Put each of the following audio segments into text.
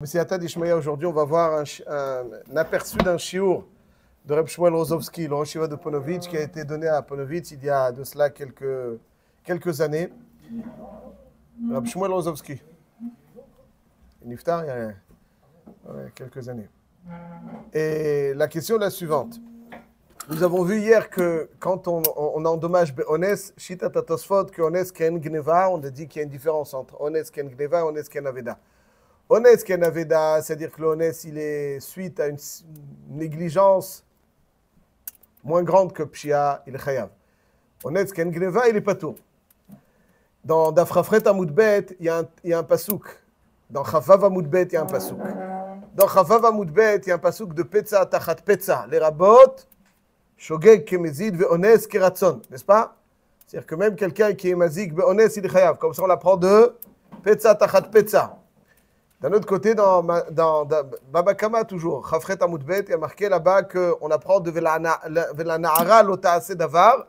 Monsieur Atad Ishmael, aujourd'hui, on va voir un aperçu d'un shiur de Reb Shmuel Rozovski, le Rosh Yeshiva de Ponovitch, qui a été donné à Ponovitch il y a de cela quelques années. Reb Shmuel Rozovski. Niftar, il y a quelques années. Et la question est la suivante. Nous avons vu hier que quand on endommage Ones, Shita Tatosfot, que Ones Ken Gneva, on a dit qu'il y a une différence entre Ones Ken Gneva et Ones Ken Aveda. Ones Ken Aveda, c'est-à-dire que l'Ones, il est suite à une négligence moins grande que Pshia, il est Chayav. Ones Ken Gneva, il est Patour. Dans Dafrafret Amoudbet, il y a un pasouk. Dans Chavav Amoudbet, il y a un pasouk. Dans Chavav Amoudbet, il y a un pasouk de Petza Tachat Petza. Les rabot, Shogeg Kemezid ve Ones Keratson. N'est-ce pas? C'est-à-dire que même quelqu'un qui est mazik be Ones, il est Chayav. Comme ça, on l'apprend de Petza Tachat Petza. D'un autre côté, dans Baba Kama, toujours, Chafret Amoudbet, il y a marqué là-bas qu'on apprend de Vela Nahara Lotaase Davar,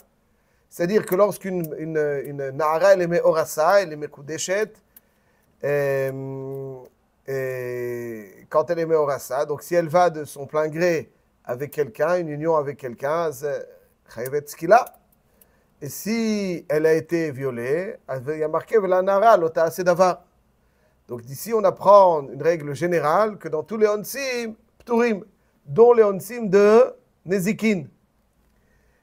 c'est-à-dire que lorsqu'une Nahara, elle est Meorasa, elle est Mekudeshet, quand elle est Meorasa, donc si elle va de son plein gré avec quelqu'un, une union avec quelqu'un, c'est Chayavet Skila. Et si elle a été violée, il y a marqué Vela Nahara Lotaase Davar. Donc d'ici, on apprend une règle générale que dans tous les onsim, pturim, dont les onsim de Nezikin.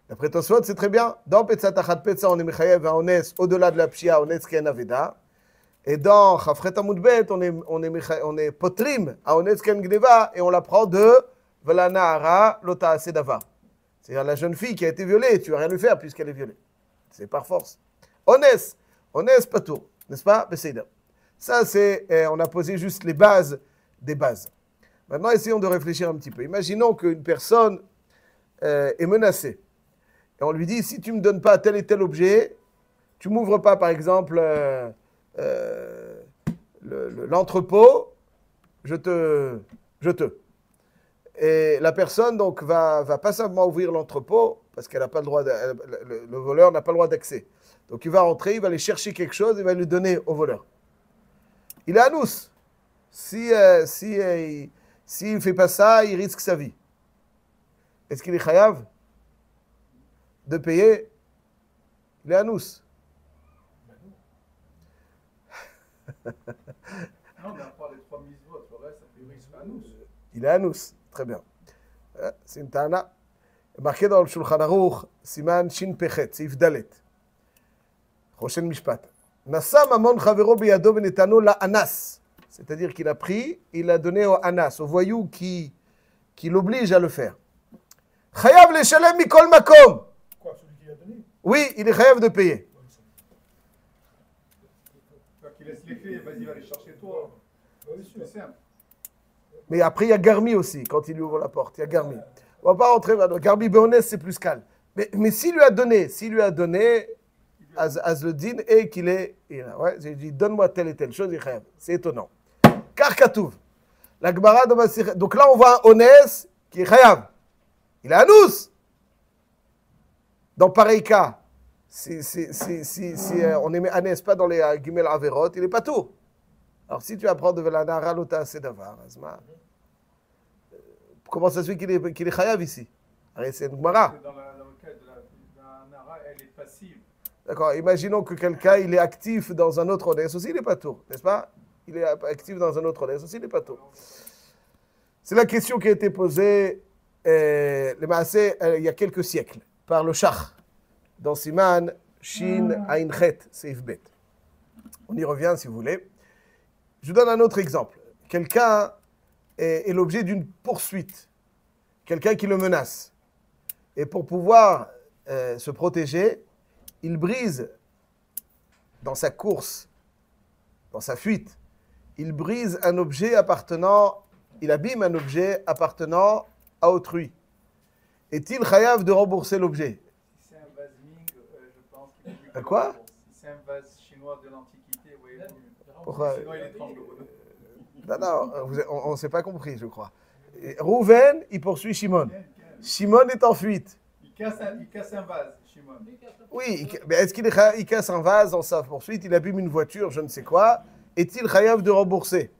D'après Tosfot, c'est très bien. Dans Petza Tachat Petza, on est mechayev à Ones, au-delà de la Pshia, Ones Ken Aveda. Et dans Chafret Amoudbet, on est potrim à Ones Ken Gneva, et on l'apprend de Vela Nahara Lotaase Davar. C'est-à-dire la jeune fille qui a été violée, tu ne vas rien lui faire puisqu'elle est violée. C'est par force. Ones Patour, n'est-ce pas? Besséida. Ça, c'est, on a posé juste les bases des bases. Maintenant, essayons de réfléchir un petit peu. Imaginons qu'une personne est menacée. Et on lui dit, si tu ne me donnes pas tel et tel objet, tu ne m'ouvres pas, par exemple, l'entrepôt, je te. Et la personne, donc, va pas simplement ouvrir l'entrepôt, parce qu'elle n'a pas le droit, le voleur n'a pas le droit d'accès. Donc, il va rentrer, il va aller chercher quelque chose, il va lui donner au voleur. Il est anous. S'il ne fait pas ça, il risque sa vie. Est-ce qu'il est chayav de payer? Il est anous. Non, mais à part les 3 mitzvot, le reste, il risque anous. Il est anous. Très bien. C'est une tana. Marqué dans le Shulchan Aruch, Siman Shin Pechet, Sif Dalet. Prochaine mishpat. Nassa mamon chavero biyado benetano la anas. C'est-à-dire qu'il a pris, il a donné au anas, au voyou qui l'oblige à le faire. Chayav le shalem mikol makom. Quoi, celui qui l'a donné? Oui, il est chayav de payer. Qui laisse les clés, vas-y, va les chercher toi. C'est simple. Mais après, il y a Garmi aussi, quand il lui ouvre la porte. Il y a Garmi. On ne va pas rentrer dans Garmi Béonès, c'est plus calme. Mais s'il lui a donné, Azledin et qu'il est. Ouais, j'ai dit, donne-moi telle et telle chose, c'est étonnant. Car Katouv. La Gemara de Masir. Donc là, on voit un Onès qui est chayav. Il est anous. Dans pareil cas, si on est anès pas dans les Gimel Averot, il n'est pas tout. Alors si tu apprends de Velanara Lota Sedavar, comment ça se fait qu'il est chayav ici? C'est une Gemara. Dans le cas de la Nara, elle est passive. D'accord, imaginons que quelqu'un il est actif dans un autre Onès aussi, il n'est pas tout, n'est-ce pas? Il est actif dans un autre Onès aussi, il n'est pas tout. C'est la question qui a été posée il y a quelques siècles par le Shach dans Siman Shin Ain Chet Seif Bet. On y revient si vous voulez. Je vous donne un autre exemple. Quelqu'un est l'objet d'une poursuite, quelqu'un qui le menace. Et pour pouvoir se protéger, il brise dans sa course, dans sa fuite, il brise un objet appartenant, il abîme un objet appartenant à autrui. Est-il chayav de rembourser l'objet? Si c'est un vase Ming, je pense qu'il est mieux. Quoi? Si c'est un vase chinois de l'Antiquité, oui. Pourquoi? Sinon, il est tremble. Non, on ne s'est pas compris, je crois. Rouven, il poursuit Shimon. Shimon est en fuite. Il casse un vase, Shimon. Oui, mais est-ce qu'il casse un vase dans sa poursuite, il abîme une voiture, je ne sais quoi, est-il chayav de rembourser?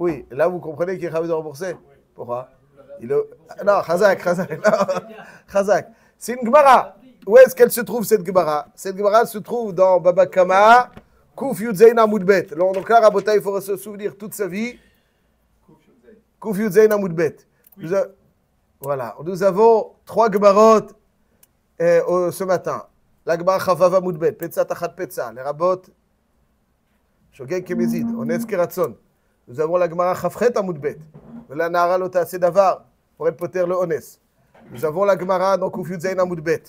Oui, là vous comprenez qu'il est capable de rembourser. Pourquoi? Non, Chazak. Chazak. C'est une Gemara. Où est-ce qu'elle se trouve cette Gemara? Cette Gemara se trouve dans Baba Kama, Kuf Yudzein Amoudbet. Donc là, Rabota, il faut se souvenir toute sa vie. Kuf Yudzein Amoudbet. Voilà, nous avons 3 Gemarot ce matin. La Gemara Chavava Moudbet, Petza Tachat Petza, les Rabot, Shogeg Kemezid, Ones Keratson. Nous avons la Gemara Chafret Amoudbet, la Nahara Lota Sedavar, pour être poter le Ones. Nous avons la Gemara dans Kuf Yudzein Amoudbet.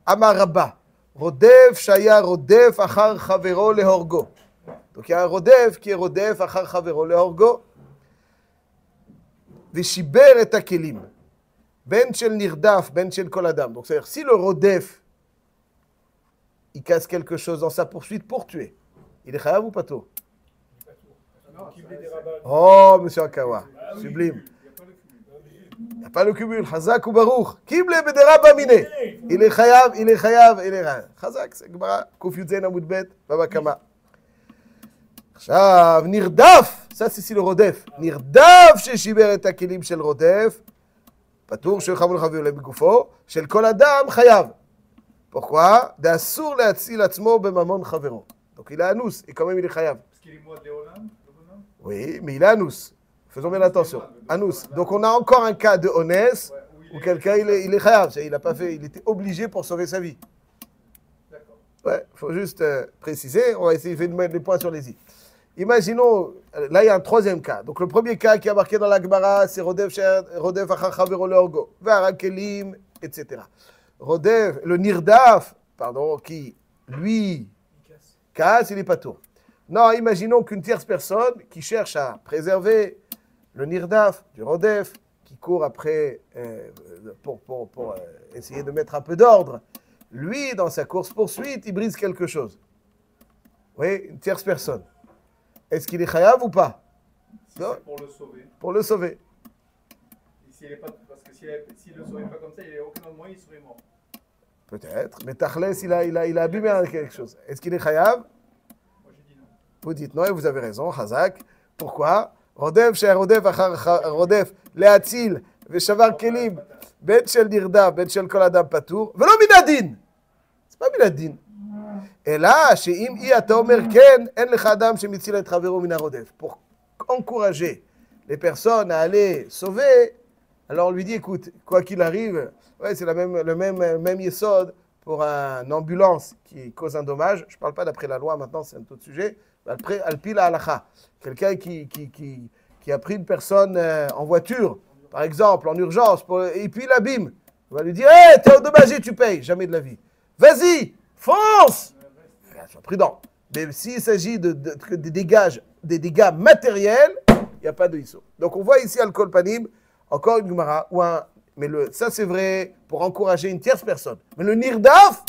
Amar Rabba, Rodef Shaya Rodef Achar Chavero Lehorgo. Donc il y a un Rodef qui est Rodef Achar Chavero Lehorgo. Veshiber et Akelim. Ben shel nirdaf, ben shel kol adam. Donc c'est-à-dire si le Rodef il casse quelque chose dans sa poursuite pour tuer, il est chayav ou pato? Oh, monsieur Akawa, sublime. Il n'y a pas le cumul. Chazak ou baruch. Kible bedera bamine. Il est chayav, il est chayav, il est chayav. Chazak, c'est Gemara. Kuf Yudzein Amoudbet, Baba Kama. Chav, nirdaf. Ça, c'est si le Rodef. Nirdaf, chez Shiber et Akelim, chez le Rodef. Patour, chez Chavol Chavol le Bikoufo. Chez le Kol Adam, chayav. Pourquoi? D'assour l'atzil atzmo bemamon chavero. Donc il est anous, et quand même il est chayav. Parce qu'il est moi de Hollande. Oui, mais il est anous. Faisons bien attention. Anous. Donc on a encore un cas de honnête où quelqu'un il est chayav. Il a pas fait, il était obligé pour sauver sa vie. D'accord. Ouais, il faut juste préciser. On va essayer de mettre les points sur les i. Imaginons, là il y a un 3e cas. Donc le premier cas qui est marqué dans la Gemara, c'est Rodef Achar Chavero Leorgo, Varakelim, etc. Rodef, le Nirdaf, pardon, qui lui casse, il est pas tout. Non, imaginons qu'une tierce personne qui cherche à préserver le Nirdaf du Rodef, qui court après pour essayer de mettre un peu d'ordre, lui, dans sa course-poursuite, il brise quelque chose. Oui, une tierce personne. Est-ce qu'il est chayav ou pas? Si c'est pour le sauver. Pour le sauver. Et s'il est pas, parce que s'il ne le sauvait pas comme ça, il n'y a aucun autre moyen, il serait mort. Peut-être, mais Tachlès, il a abîmé quelque chose. Est-ce qu'il est chayav? Moi, j'ai dit non. Vous dites non et vous avez raison, Chazak. Pourquoi? Rodef, cher Rodef, Rodef, Leatzil, Veshavar Kelim, Ben Shel Nirda, Ben Shel Kol Adam Patour, Velo Minadin. C'est pas Minadin. Et là, chez Im Iyata Omer Ken, En Lecha Adam Shemitzil et Travero Mina Rodef. Pour encourager les personnes à aller sauver, alors on lui dit écoute, quoi qu'il arrive, ouais, c'est le même yesod pour une ambulance qui cause un dommage. Je ne parle pas d'après la loi, maintenant c'est un autre sujet. Alpi la halacha. Quelqu'un qui a pris une personne en voiture, par exemple, en urgence, et puis il l'abîme. On va lui dire hé, t'es endommagé, tu payes. Jamais de la vie. Vas-y, fonce. Sois prudent. Mais s'il s'agit de des dégâts matériels, il n'y a pas de hisso. Donc on voit ici Al-Kol Panim, encore une Gemara, mais ça c'est vrai pour encourager une tierce personne. Mais le Nirdaf,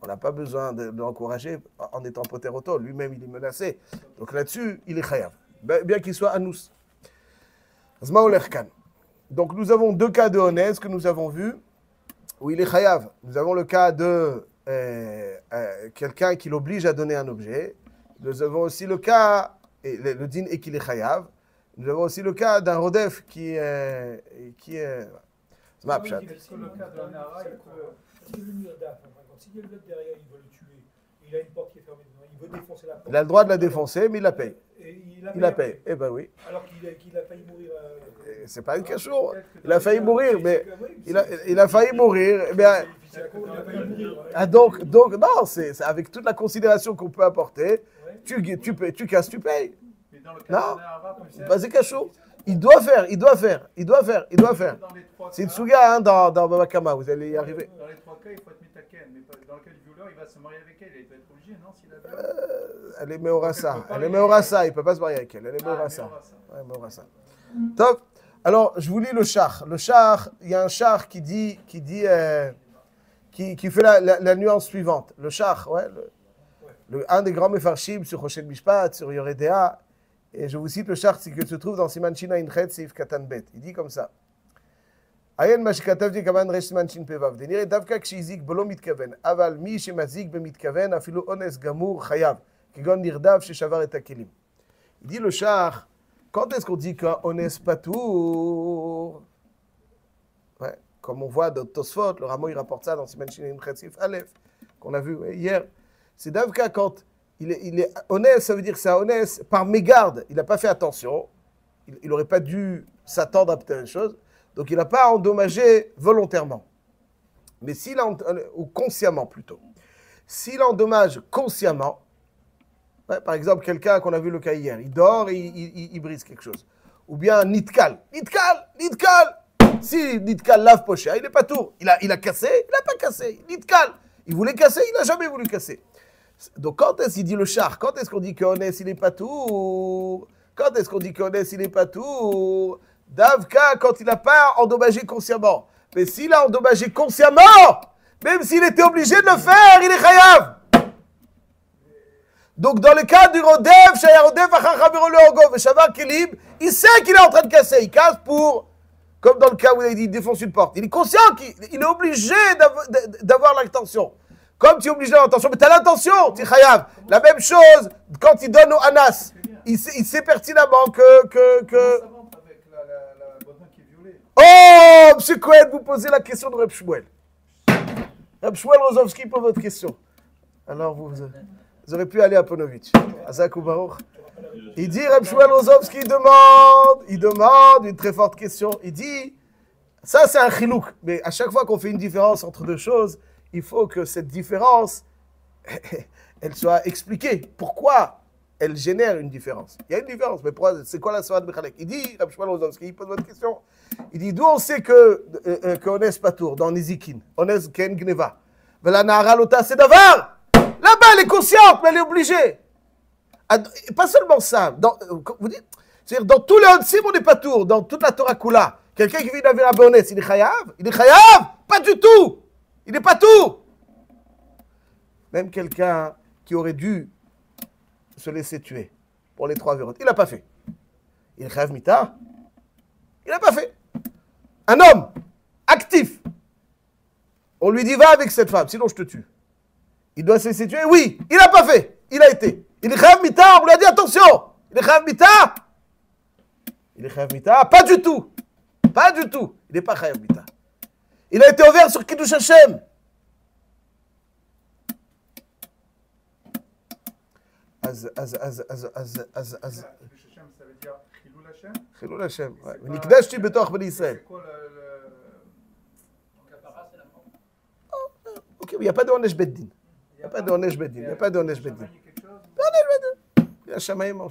on n'a pas besoin de l'encourager en étant poteroto. Lui-même, il est menacé. Donc là-dessus, il est chayav. Bien qu'il soit anous. Zma olerkan. Donc nous avons 2 cas de honnête que nous avons vus, où il est chayav. Nous avons le cas de quelqu'un qui l'oblige à donner un objet. Nous avons aussi le cas, le din et qu'il est chayav. Nous avons aussi le cas d'un rodef qui est Zma pshat. Est-ce que le cas de la Nahara, il peut... Parce que le Nirdaf, s'il y a le mec derrière, il veut le tuer, il a une porte qui est fermée dedans, il veut défoncer la porte. Il a le droit de la défoncer, mais il la paye. Il la paye. Eh ben oui. Alors qu'il a failli mourir. C'est pas une cachour. Il a failli mourir, mais il a failli mourir. Eh bien, ah donc non, c'est avec toute la considération qu'on peut apporter. Tu casses, tu payes. Mais dans le cas Non, de la Nahara, pas c'est cachour. Il doit faire. C'est une souga dans Baba Kama, vous allez y arriver. Dans les 3 cas, il faut être mitaken. Mais dans le cas du violeur, il va se marier avec elle. Il va être obligé, non, s'il a... Elle est Meorasa, il ne peut pas se marier avec elle. Elle est Meorasa. Ouais, Meorasa. Top. Alors, je vous lis le char. Le char, il y a un char qui fait la nuance suivante. Le char, ouais, un des grands mefarshim sur Rochel Mishpat, sur Yoredea, et je vous cite le char qui se trouve dans Siman Shina Inchet Seif Katan Bet. Il dit comme ça. Ayen mashkatavti kaman resh Siman Shin Pevav. Denire davka kshizik bolo mitkaven. Aval mi shemazik bemitkaven afilu ones gamur chayav. Kegon nirdav sheshavar et akelim. Il dit le char, Quand est-ce qu'on dit qu'un honnête patour? Ouais, comme on voit dans Tosfot, le Ramo il rapporte ça dans Siman Shin Chatzif Aleph, qu'on a vu hier. C'est Davka quand il est honnête, ça veut dire que c'est honnête par mégarde. Il n'a pas fait attention. Il n'aurait pas dû s'attendre à telle chose. Donc il n'a pas endommagé volontairement. Mais s'il ou consciemment plutôt. S'il endommage consciemment, ouais, par exemple, quelqu'un qu'on a vu le cas hier, il dort et il brise quelque chose. Ou bien Nitkal. Si Nitkal lave poché, il n'est pas tour. Il a cassé, il n'a pas cassé. Nitkal, il voulait casser, il n'a jamais voulu casser. Donc quand est-ce qu'il dit le char? Quand est-ce qu'on dit qu'Onès, il n'est pas tour? Quand est-ce qu'on dit qu'Onès, il n'est pas tour? Davka, quand il n'a pas endommagé consciemment. Mais s'il a endommagé consciemment, même s'il était obligé de le faire, il est chayav. Donc dans le cas du Rodef, Shaya Rodef, Shavar Kelib, il sait qu'il est en train de casser. Il casse pour, comme dans le cas où il défonce une porte. Il est conscient qu'il est obligé d'avoir l'intention. Comme tu es obligé d'avoir l'intention, mais tu as l'intention, tu es chayav. La même chose quand il donne au Anas. Il sait pertinemment que... Oh, M. Cohen, vous posez la question de Reb Shmuel. Reb Shmuel Rozovski pose votre question. Alors, vous aurez pu aller à Ponovitch. Azak ou Baruch. Il dit, Reb Shmuel Rozovski il demande une très forte question. Il dit, ça c'est un chilouk, mais à chaque fois qu'on fait une différence entre deux choses, il faut que cette différence, elle soit expliquée. Pourquoi elle génère une différence? Il y a une différence, mais c'est quoi la Sorat Bechalek? Il dit, Reb Shmuel Rozovski, il pose votre question. Il dit, d'où on sait qu'Onès Patour, dans Nizikin, Onès Ken Gneva, Vela Nahara Lota, c'est Davar. Là-bas, elle est consciente, mais elle est obligée. Pas seulement ça. Vous dites, c'est-à-dire, dans tous les Onsim, on n'est pas tour. Dans toute la Torah Kula, quelqu'un qui vit d'Avera Béonès, il est chayav? Il est chayav? Pas du tout. Il n'est pas tout. Même quelqu'un qui aurait dû se laisser tuer pour les 3 vérotes, il n'a pas fait. Il est chayav mita? Il n'a pas fait. Un homme actif, on lui dit va avec cette femme, sinon je te tue. Il doit se laisser tuer? Oui, il n'a pas fait. Il a été. Il est chayav mita, on lui a dit attention. Il est chayav mita? Il est chayav mita? Pas du tout. Pas du tout. Il n'est pas chayav mita. Il a été ouvert sur Kiddush Hashem. Kiddush Hashem, ça veut dire Chilul Hashem? Chilul Hashem. Nikdashti betoch Bnei Israël. C'est quoi Ok, il n'y a pas de Onesh Beddin. Il n'y a pas de Onesh Beddin. Il n'y a pas de Onesh Beddin. Il a Shamaïm,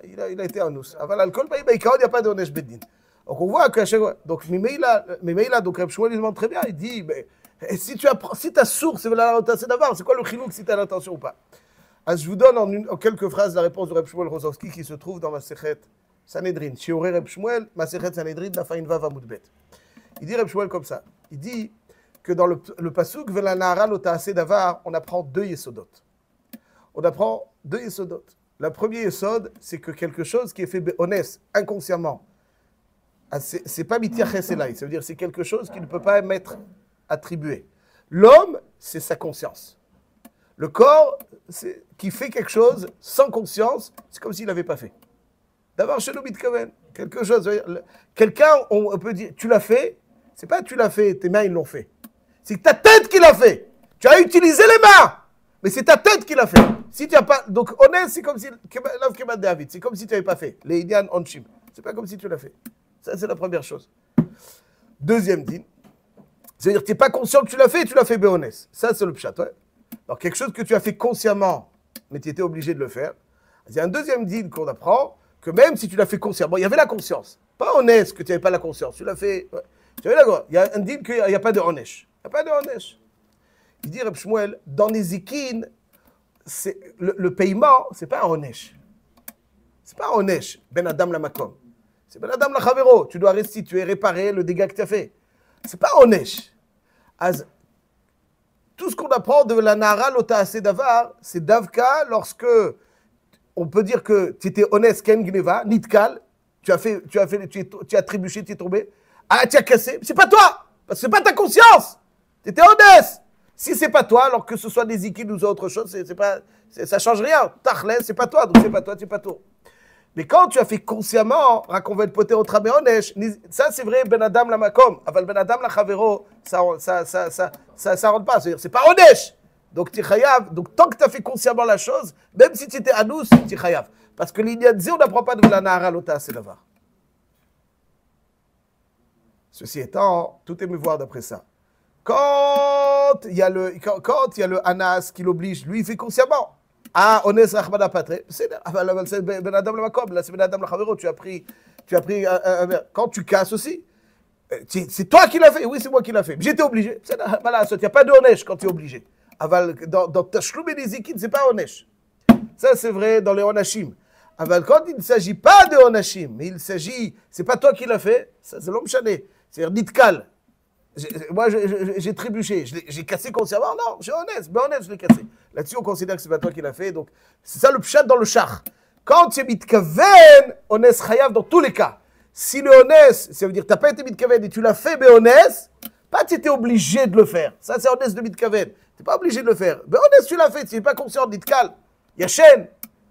il a été en nous. Avant l'alcool, il n'y a pas de Onesh Beddin. Donc on voit que chaque fois. Donc Mimeïla, donc Reb Shmuel, il demande très bien. Il dit, mais si tu as sourd, c'est d'avoir. C'est quoi le chilouk si tu as l'intention ou pas? Je vous donne en quelques phrases la réponse de Reb Shmuel Rozovski qui se trouve dans Masechet Sanhedrin. Shiorei Reb Shmuel, Masechet Sanhedrin, Nafain Vav Amud Bet. Il dit Reb Shmuel comme ça. Il dit que dans le pasuk Vela Nahara Lo Ta'aseh Davar, on apprend 2 yesodot. On apprend 2 yesodot. Le premier yesod, c'est que quelque chose qui est fait honnête, inconsciemment, c'est pas mitiaches elai, ça veut dire c'est quelque chose qui ne peut pas m'être attribué. L'homme, c'est sa conscience. Le corps, qui fait quelque chose sans conscience, c'est comme s'il n'avait pas fait. D'avoir chez nous mitkaven, quelque chose. Quelqu'un, on peut dire, tu l'as fait, c'est pas tu l'as fait, tes mains ils l'ont fait. C'est ta tête qui l'a fait. Tu as utilisé les mains, mais c'est ta tête qui l'a fait. Si tu n'as pas, donc honnête, c'est comme si David, c'est comme si tu n'avais pas fait. Les Indian Onshim, c'est pas comme si tu l'as fait. Ça c'est la première chose. Deuxième din, c'est-à-dire que tu n'es pas conscient que tu l'as fait et tu l'as fait béonès. Ça c'est le pshat. Ouais. Alors quelque chose que tu as fait consciemment, mais tu étais obligé de le faire. Il y a un deuxième din qu'on apprend, que même si tu l'as fait consciemment, il y avait la conscience. Pas honnête que tu n'avais pas la conscience. Tu l'as fait. Ouais. Tu avais d'accord. Il y a un din qu'il n'y a pas de honesh. Il n'y a pas de honesh. Il dit Reb Shmuel, dans les zikin, le paiement, c'est pas un honesh. C'est pas un honesh, ben adam la makom. C'est ben adam la chavero. Tu dois restituer, réparer le dégât que tu as fait. C'est pas un honesh. Tout ce qu'on apprend de la Nahara Lo Ta'aseh Davar, c'est davka lorsque on peut dire que tu étais honnête, ken gneva, nitkal, tu as trébuché, tu es tombé, tu as cassé. C'est pas toi, parce que c'est pas ta conscience. Tu étais honnête. Si c'est pas toi, alors que ce soit des zikid ou autre chose, ça change rien. Tachlen, c'est pas toi, donc c'est pas toi, tu es pas toi. Mais quand tu as fait consciemment, raconver le poté au tramé onesh, ça c'est vrai, ben adam la makom, aval ben adam la chavero, ça rentre pas, c'est-à-dire c'est pas onesh. Donc tu chayav, donc tant que tu as fait consciemment la chose, même si tu étais anous, tu chayav. Parce que l'Inyanzi, on n'apprend pas de la nahara lota c'est l'avar. Ceci étant, tout est me voir d'après ça. Quand il y a le anas qui l'oblige, lui il fait consciemment. Ah, ones rachmana patre. C'est ben adam la makom, là c'est ben adam la chavero, tu as pris un verre. Quand tu casses aussi, c'est toi qui l'as fait. Oui, c'est moi qui l'ai fait. J'étais obligé. Voilà, il n'y a pas de onesh quand tu es obligé. Dans Tashlum et Nezikin, c'est pas onesh. Ça c'est vrai dans les onashim. Quand il ne s'agit pas de onashim, mais il s'agit, c'est pas toi qui l'as fait, ça c'est l'homme chané. C'est-à-dire nitkal. Moi, j'ai trébuché. J'ai cassé consciemment. Non, j'ai honnête. Ben honnête, je l'ai cassé. Là-dessus, on considère que c'est pas toi qui l'as fait. Donc, c'est ça le pshat dans le char. Quand tu es mitkaven, honnête chayav dans tous les cas. Si le honnête, ça veut dire que tu n'as pas été mitkaven et tu l'as fait, ben honnête, pas tu étais obligé de le faire. Ça, c'est honnête de mitkaven. Tu n'es pas obligé de le faire. Ben honnête, tu l'as fait. Tu n'es pas conscient de nitkal. Yachen.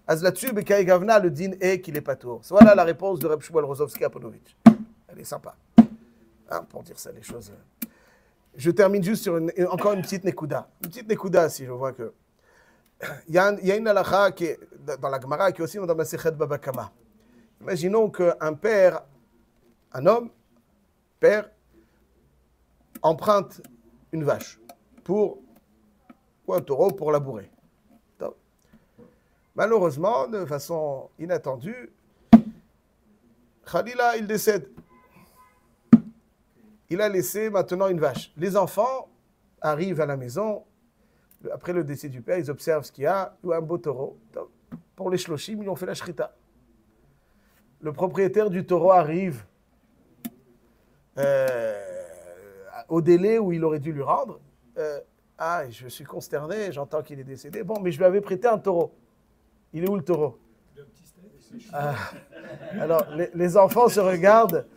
Az là-dessus, Bekaï Gavna, le din est qu'il est pas tour. Voilà la réponse de Reb Shmuel Rozovski à Ponovitch. Elle est sympa. Hein, pour dire ça, les choses. Je termine juste sur encore une petite nekuda. Une petite nekuda, si je vois que. Il y a une halakha qui est dans la Gemara, qui est aussi dans la Sechet Baba Kama. Imaginons qu'un père, un homme, père, emprunte une vache ou un taureau pour labourer. Malheureusement, de façon inattendue, Khalila, il décède. Il a laissé maintenant une vache. Les enfants arrivent à la maison. Après le décès du père, ils observent ce qu'il y a. Il y a un beau taureau. Pour les shloshim, ils ont fait la shrita. Le propriétaire du taureau arrive au délai où il aurait dû lui rendre. Je suis consterné, j'entends qu'il est décédé. Bon, mais je lui avais prêté un taureau. Il est où le taureau? Alors, les enfants se regardent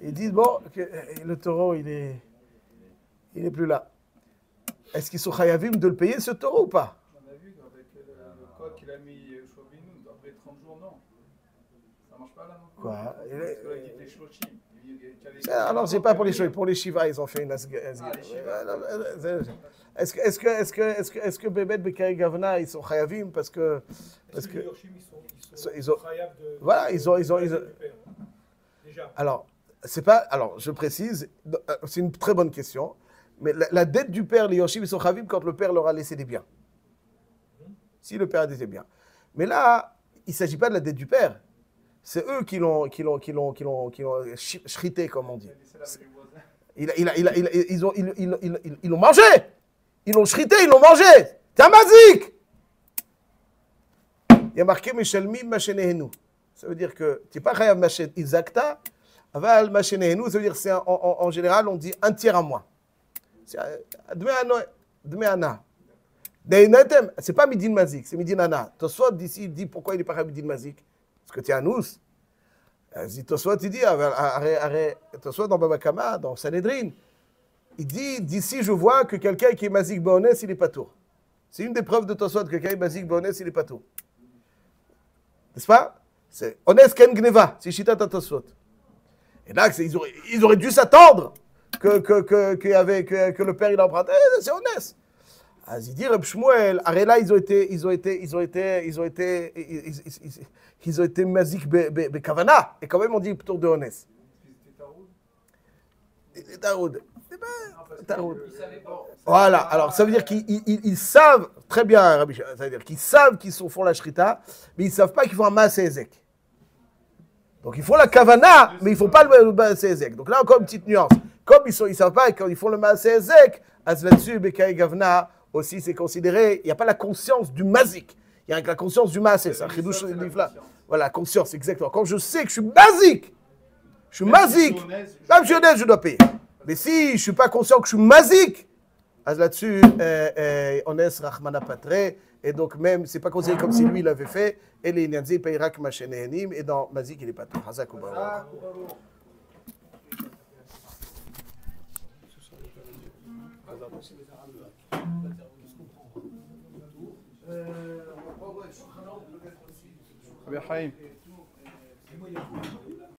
et disent, bon, le taureau, il est plus là. Est-ce qu'ils sont chayavim de le payer, ce taureau, ou pas? On a vu avec le code qu'il a mis Chauvinou, après 30 jours, non. Ça marche pas là non plus. Quoi? Parce que là, il dit les shloshim. Alors, c'est pas pour les pour les Shiva, ils ont fait une Est-ce que Bébé Bekaï Gavna, ils sont chayavim parce que ils ont voilà, ils ont déjà. Alors, c'est pas, alors je précise, c'est une très bonne question, mais la dette du père, les Yoshim, ils sont chayavim quand le père leur a laissé des biens. Si le père a laissé des biens. Mais là, il ne s'agit pas de la dette du père. C'est eux qui l'ont shrité, comme on dit. Ils l'ont mangé. Ils l'ont shrité, ils l'ont mangé. C'est un mazik. Il y a marqué Meshelmim Mashenehenu. Ça veut dire que tu n'es pas chayav Mashen Izakta, aval Mashenehenu, ça veut dire c'est en général on dit un tiers à moi. C'est Dmeana. C'est pas Midin Mazik, c'est Midin Ana. Tosfot d'ici dit pourquoi il n'est pas chayav Midin Mazik. Parce que tu es anous. Tosfot il dit, Tosfot dans Baba Kama, dans Sanhedrin, il dit d'ici je vois que quelqu'un qui est mazik be'ones, il est pas tour. C'est une des preuves de Tosfot que quelqu'un est mazik be'ones, il est pas tour. N'est-ce pas? C'est Ones Ken Gneva, c'est Shitat Tosfot. Et là, ils auraient dû s'attendre que le père il a emprunté, c'est Ones. Il dit Reb Shmuel, là ils ont été mazik be kavana, et quand même on dit autour de Ones. Taroud. Voilà, alors ça veut dire qu'ils savent très bien, Rabbi, ça veut dire qu'ils savent qu'ils font la shrita, mais ils ne savent pas qu'ils font un maaseh ezek. Donc ils font la kavana, mais ils ne font pas le maaseh ezek. Donc là encore une petite nuance. Comme ils ne savent pas quand ils font le maaseh ezek, là-dessus, Bekaï Gavna aussi c'est considéré, il n'y a pas la conscience du mazik, il y a la conscience du maaseh, c'est un chidouche nifla. Voilà, conscience, exactement. Quand je sais que je suis mazik, même si je suis honnête, je dois payer. Mais si je ne suis pas conscient que je suis mazik, là-dessus, Ones Rachmana Patre, et donc même, c'est pas considéré comme si lui il l'avait fait, et les Inyanzi payera que Machénénim, et dans mazik il est pas tout. Hazak ou Baruch. Rabbi Chaim. Et moi, il y a beaucoup de